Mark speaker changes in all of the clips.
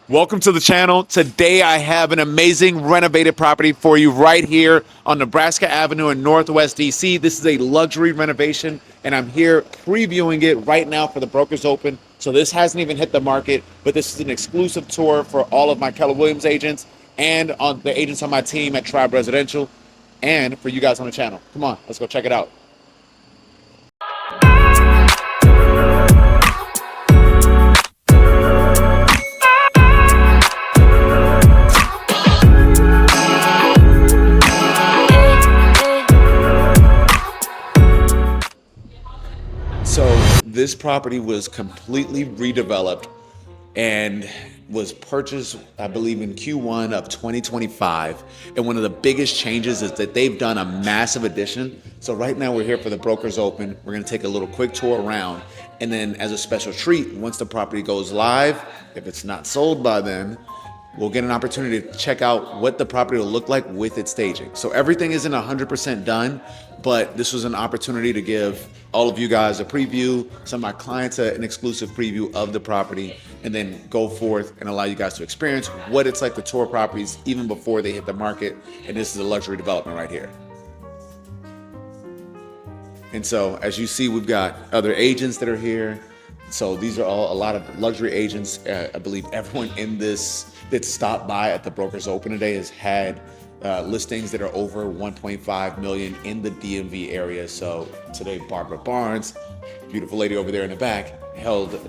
Speaker 1: Welcome to the channel. Today I have an amazing renovated property for you right here on Nebraska Avenue in Northwest DC. This is a luxury renovation and I'm here previewing it right now for the Brokers Open. So this hasn't even hit the market, but this is an exclusive tour for all of my Keller Williams agents and on the agents on my team at Tribe Residential and for you guys on the channel. Come on, let's go check it out. So this property was completely redeveloped and was purchased, I believe, in Q1 of 2025. And one of the biggest changes is that they've done a massive addition. So right now we're here for the Brokers Open. We're gonna take a little quick tour around. And then as a special treat, once the property goes live, if it's not sold by then, we'll get an opportunity to check out what the property will look like with its staging. So everything isn't 100% done, but this was an opportunity to give all of you guys a preview, some of my clients an exclusive preview of the property, and then go forth and allow you guys to experience what it's like to tour properties even before they hit the market. And this is a luxury development right here. And so as you see, we've got other agents that are here. So these are all a lot of luxury agents. I believe everyone in this that stopped by at the Brokers Open today has had listings that are over 1.5 million in the DMV area. So today, Barbara Barnes, beautiful lady over there in the back,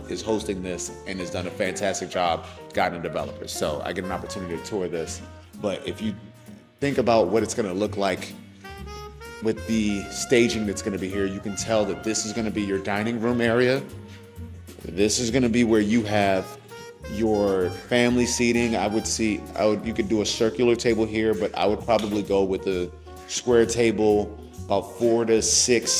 Speaker 1: is hosting this and has done a fantastic job guiding developers. So I get an opportunity to tour this. But if you think about what it's going to look like with the staging that's going to be here, you can tell that this is going to be your dining room area. This is going to be where you have your family seating. You could do a circular table here, but I would probably go with a square table, about 4 to 6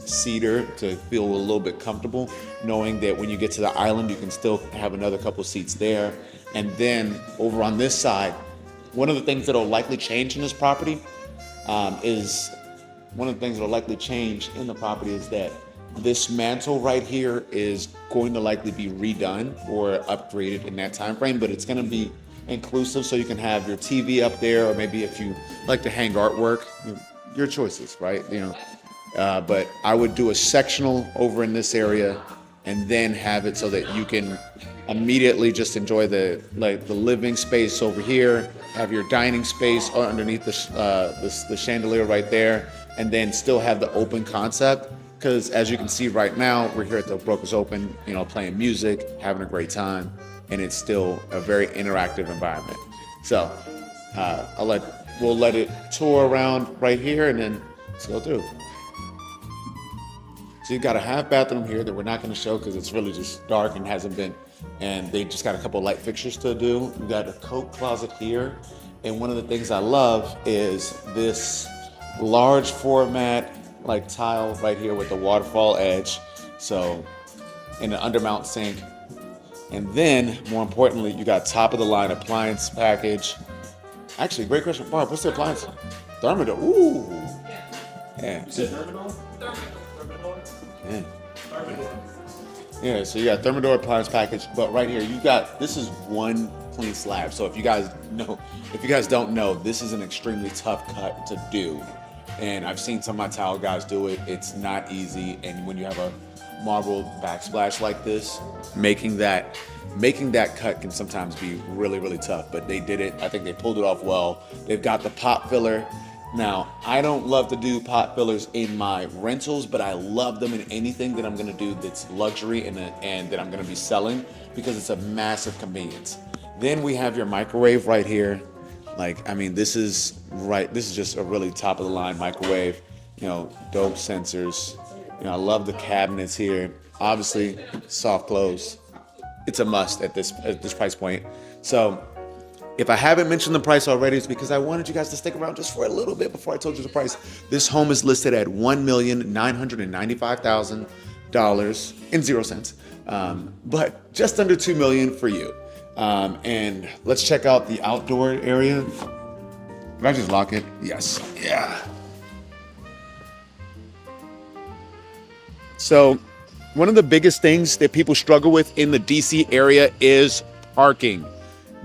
Speaker 1: seater to feel a little bit comfortable, knowing that when you get to the island, you can still have another couple seats there. And then over on this side, one of the things that'll likely change in this property is that this mantle right here is going to likely be redone or upgraded in that time frame, but it's going to be inclusive, so you can have your TV up there, or maybe if you like to hang artwork, your choices, right? But I would do a sectional over in this area and then have it so that you can immediately just enjoy the living space over here, have your dining space underneath the chandelier right there, and then still have the open concept. Because as you can see right now, we're here at the Brokers Open, playing music, having a great time, and it's still a very interactive environment. So we'll let it tour around right here and then let's go through. So you've got a half bathroom here that we're not going to show because it's really just dark and hasn't been, and they just got a couple of light fixtures to do. We've got a coat closet here, and one of the things I love is this large format tile right here with the waterfall edge, so in an undermount sink. And then more importantly, you got top of the line appliance package. Actually, great question, Barb, what's the appliance? Thermador. Ooh. Yeah. Yeah, so you got Thermador appliance package, but right here this is one clean slab. So if you guys don't know, this is an extremely tough cut to do. And I've seen some of my tile guys do it. It's not easy. And when you have a marble backsplash like this, making that cut can sometimes be really, really tough. But they did it. I think they pulled it off well. They've got the pot filler. Now, I don't love to do pot fillers in my rentals, but I love them in anything that I'm going to do that's luxury and that I'm going to be selling, because it's a massive convenience. Then we have your microwave right here. This is just a really top of the line microwave, dope sensors. I love the cabinets here. Obviously, soft close. It's a must at this price point. So if I haven't mentioned the price already, it's because I wanted you guys to stick around just for a little bit before I told you the price. This home is listed at $1,995,000 and 0 cents, but just under $2 million for you. And let's check out the outdoor area. Did I just lock it? Yes. Yeah. So one of the biggest things that people struggle with in the DC area is parking.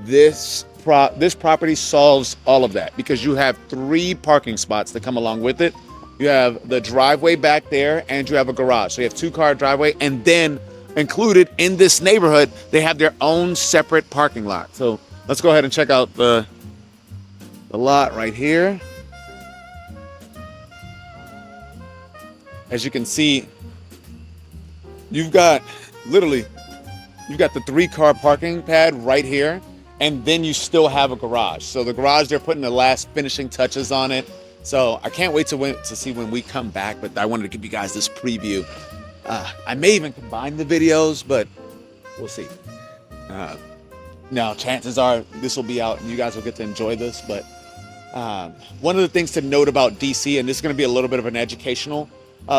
Speaker 1: This property solves all of that because you have 3 parking spots that come along with it. You have the driveway back there and you have a garage. So you have 2-car driveway, and then included in this neighborhood, they have their own separate parking lot. So let's go ahead and check out the lot right here. As you can see, you've got the 3-car parking pad right here, and then you still have a garage. So the garage, they're putting the last finishing touches on it. So I can't wait to see when we come back, but I wanted to give you guys this preview. I may even combine the videos, but we'll see. Now, chances are this will be out and you guys will get to enjoy this, but one of the things to note about DC, and this is gonna be a little bit of an educational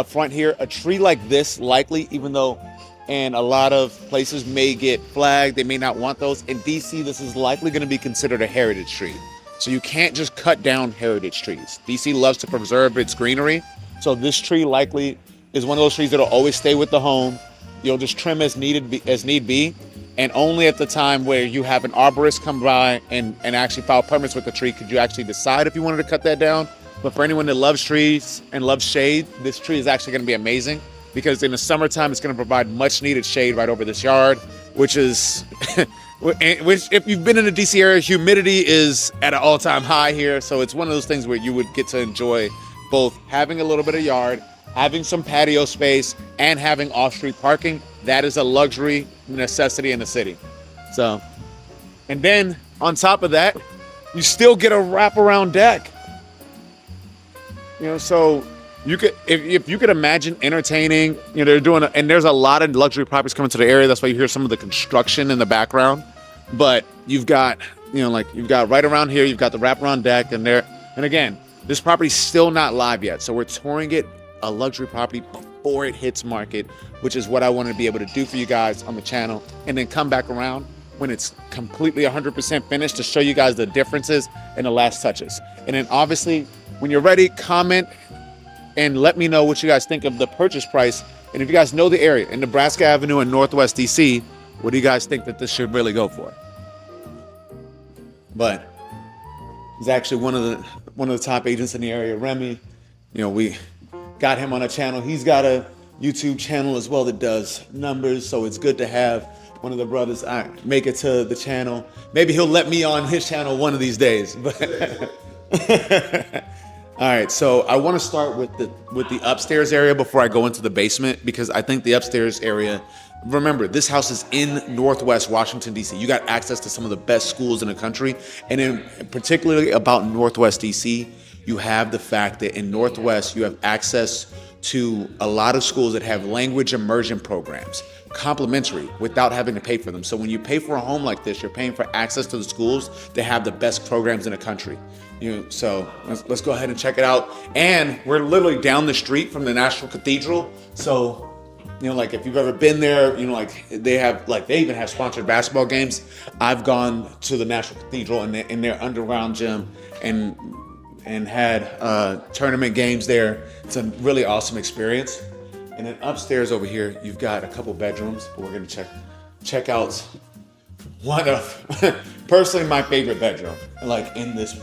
Speaker 1: front here, a tree like this likely, even though in a lot of places may get flagged, they may not want those. In DC, this is likely gonna be considered a heritage tree. So you can't just cut down heritage trees. DC loves to preserve its greenery. So this tree likely is one of those trees that'll always stay with the home. You'll just trim as need be. And only at the time where you have an arborist come by and actually file permits with the tree could you actually decide if you wanted to cut that down. But for anyone that loves trees and loves shade, this tree is actually gonna be amazing because in the summertime, it's gonna provide much needed shade right over this yard, which is, which if you've been in the DC area, humidity is at an all-time high here. So it's one of those things where you would get to enjoy both having a little bit of yard, having some patio space, and having off-street parking. That is a luxury necessity in the city. So, and then on top of that, you still get a wraparound deck. You know, so you could, if you could imagine entertaining, you know, they're doing, and there's a lot of luxury properties coming to the area. That's why you hear some of the construction in the background. But you've got, you know, like you've got right around here, you've got the wraparound deck, and there, and again, this property's still not live yet. So we're touring it, a luxury property, before it hits market, which is what I wanted to be able to do for you guys on the channel, and then come back around when it's completely 100% finished to show you guys the differences and the last touches. And then obviously, when you're ready, comment and let me know what you guys think of the purchase price. And if you guys know the area in Nebraska Avenue in Northwest DC, what do you guys think that this should really go for? But he's actually one of the top agents in the area, Remy. You know, we got him on a channel. He's got a YouTube channel as well that does numbers, so it's good to have one of the brothers make it to the channel. Maybe he'll let me on his channel one of these days. But all right, so I want to start with the upstairs area before I go into the basement, because I think the upstairs area, remember, this house is in Northwest Washington, D.C. You got access to some of the best schools in the country. And in particularly about Northwest D.C., you have the fact that in Northwest, you have access to a lot of schools that have language immersion programs, complimentary, without having to pay for them. So when you pay for a home like this, you're paying for access to the schools that have the best programs in the country. You know, so let's go ahead and check it out. And we're literally down the street from the National Cathedral. So, you know, like if you've ever been there, you know, like they even have sponsored basketball games. I've gone to the National Cathedral in their underground gym and had tournament games there. It's a really awesome experience. And then upstairs over here, you've got a couple bedrooms. We're gonna check out one of personally my favorite bedroom, like in this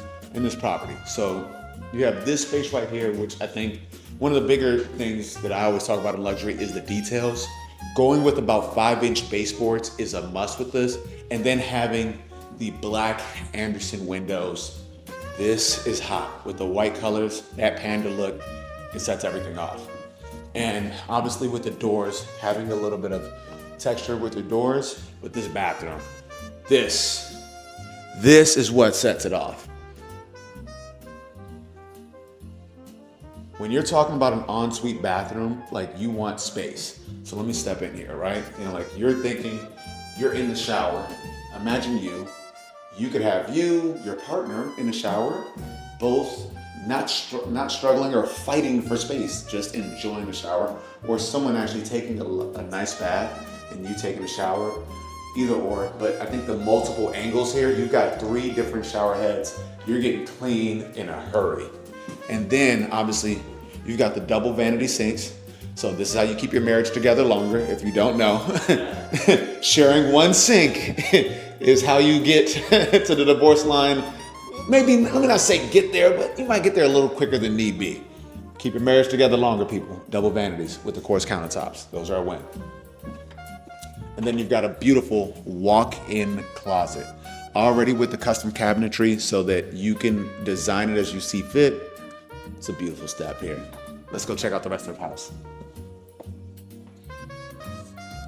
Speaker 1: property. So you have this space right here, which I think one of the bigger things that I always talk about in luxury is the details. Going with about 5-inch baseboards is a must with this. And then having the black Anderson windows. This is hot with the white colors, that panda look, it sets everything off. And obviously with the doors, having a little bit of texture with your doors, with this bathroom, this is what sets it off. When you're talking about an ensuite bathroom, like you want space. So let me step in here, right? You know, like you're thinking, you're in the shower. Imagine you could have your partner in the shower, both not struggling or fighting for space, just enjoying the shower, or someone actually taking a nice bath and you taking a shower, either or. But I think the multiple angles here, you've got 3 different shower heads. You're getting clean in a hurry. And then obviously you've got the double vanity sinks. So this is how you keep your marriage together longer, if you don't know. Sharing one sink is how you get to the divorce line. Maybe, let me not say get there, but you might get there a little quicker than need be. Keep your marriage together longer, people. Double vanities with the quartz countertops. Those are a win. And then you've got a beautiful walk-in closet, already with the custom cabinetry so that you can design it as you see fit. It's a beautiful step here. Let's go check out the rest of the house.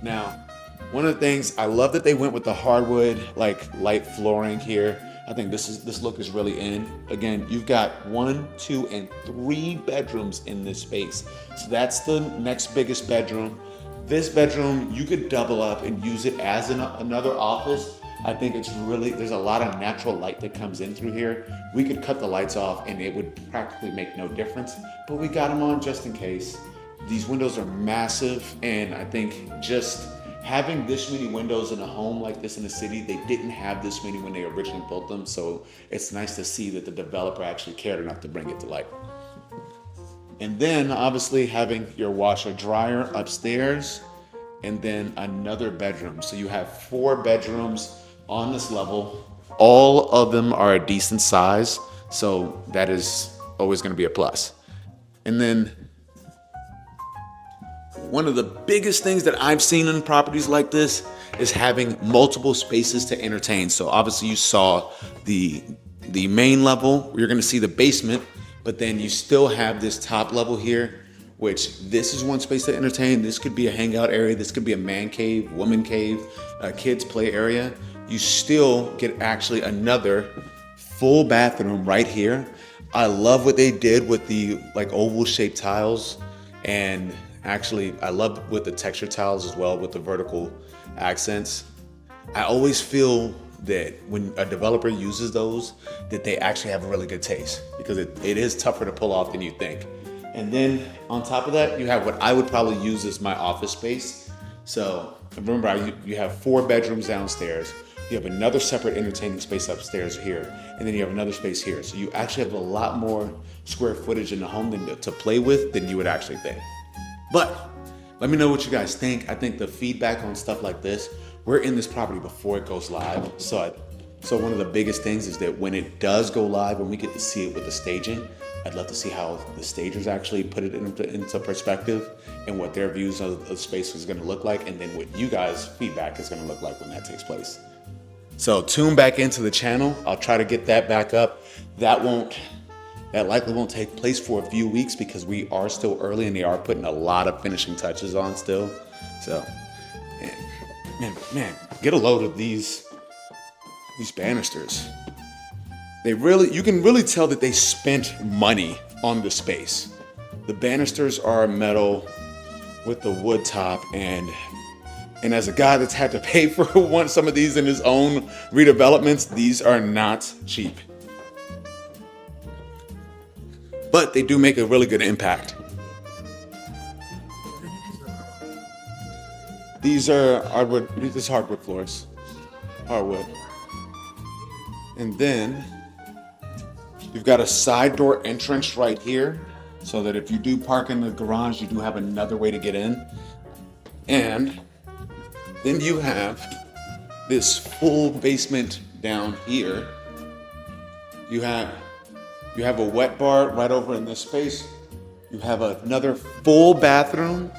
Speaker 1: Now, one of the things, I love that they went with the hardwood, like light flooring here. I think this look is really in. Again, you've got 1, 2, and 3 bedrooms in this space. So that's the next biggest bedroom. This bedroom, you could double up and use it as another office. I think it's really, there's a lot of natural light that comes in through here. We could cut the lights off and it would practically make no difference, but we got them on just in case. These windows are massive, and I think just having this many windows in a home like this in the city, they didn't have this many when they originally built them, so it's nice to see that the developer actually cared enough to bring it to light. And then obviously having your washer dryer upstairs, and then another bedroom. So you have 4 bedrooms on this level. All of them are a decent size, so that is always going to be a plus. And then one of the biggest things that I've seen in properties like this is having multiple spaces to entertain. So obviously you saw the main level, you're going to see the basement, but then you still have this top level here, which this is one space to entertain. This could be a hangout area. This could be a man cave, woman cave, a kids play area. You still get actually another full bathroom right here. I love what they did with the like oval shaped tiles, and actually I love with the texture tiles as well with the vertical accents. I always feel that when a developer uses those, that they actually have a really good taste, because it is tougher to pull off than you think. And then on top of that, you have what I would probably use as my office space. So remember, you have 4 bedrooms downstairs. You have another separate entertaining space upstairs here, and then you have another space here. So you actually have a lot more square footage in the home to play with than you would actually think. But let me know what you guys think. I think the feedback on stuff like this, we're in this property before it goes live. So one of the biggest things is that when it does go live, when we get to see it with the staging, I'd love to see how the stagers actually put it into perspective and what their views of the space is going to look like, and then what you guys' feedback is going to look like when that takes place. So tune back into the channel. I'll try to get that back up. That likely won't take place for a few weeks because we are still early and they are putting a lot of finishing touches on still. So, man, get a load of these banisters. You can really tell that they spent money on the space. The banisters are metal with the wood top, and as a guy that's had to pay for some of these in his own redevelopments, these are not cheap. But they do make a really good impact. These are hardwood, this is hardwood floors. Hardwood. And then you've got a side door entrance right here, so that if you do park in the garage, you do have another way to get in. And then you have this full basement down here. You have a wet bar right over in this space. You have another full bathroom,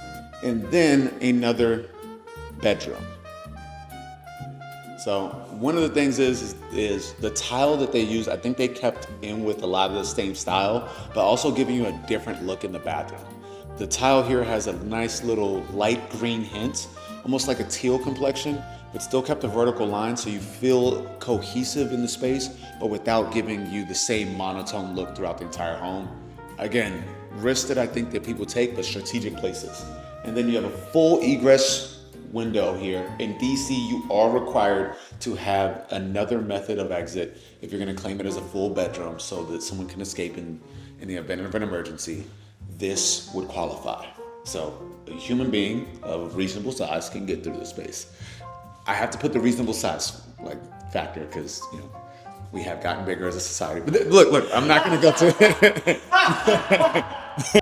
Speaker 1: and then another bedroom. So one of the things is the tile that they use. I think they kept in with a lot of the same style, but also giving you a different look in the bathroom. The tile here has a nice little light green hint, almost like a teal complexion, but still kept a vertical line so you feel cohesive in the space, but without giving you the same monotone look throughout the entire home. Again, risks that I think that people take, but strategic places. And then you have a full egress window here. In DC, you are required to have another method of exit if you're going to claim it as a full bedroom so that someone can escape in the event of an emergency. This would qualify. So a human being of reasonable size can get through this space. I have to put the reasonable size factor because we have gotten bigger as a society. But look, I'm not going to go to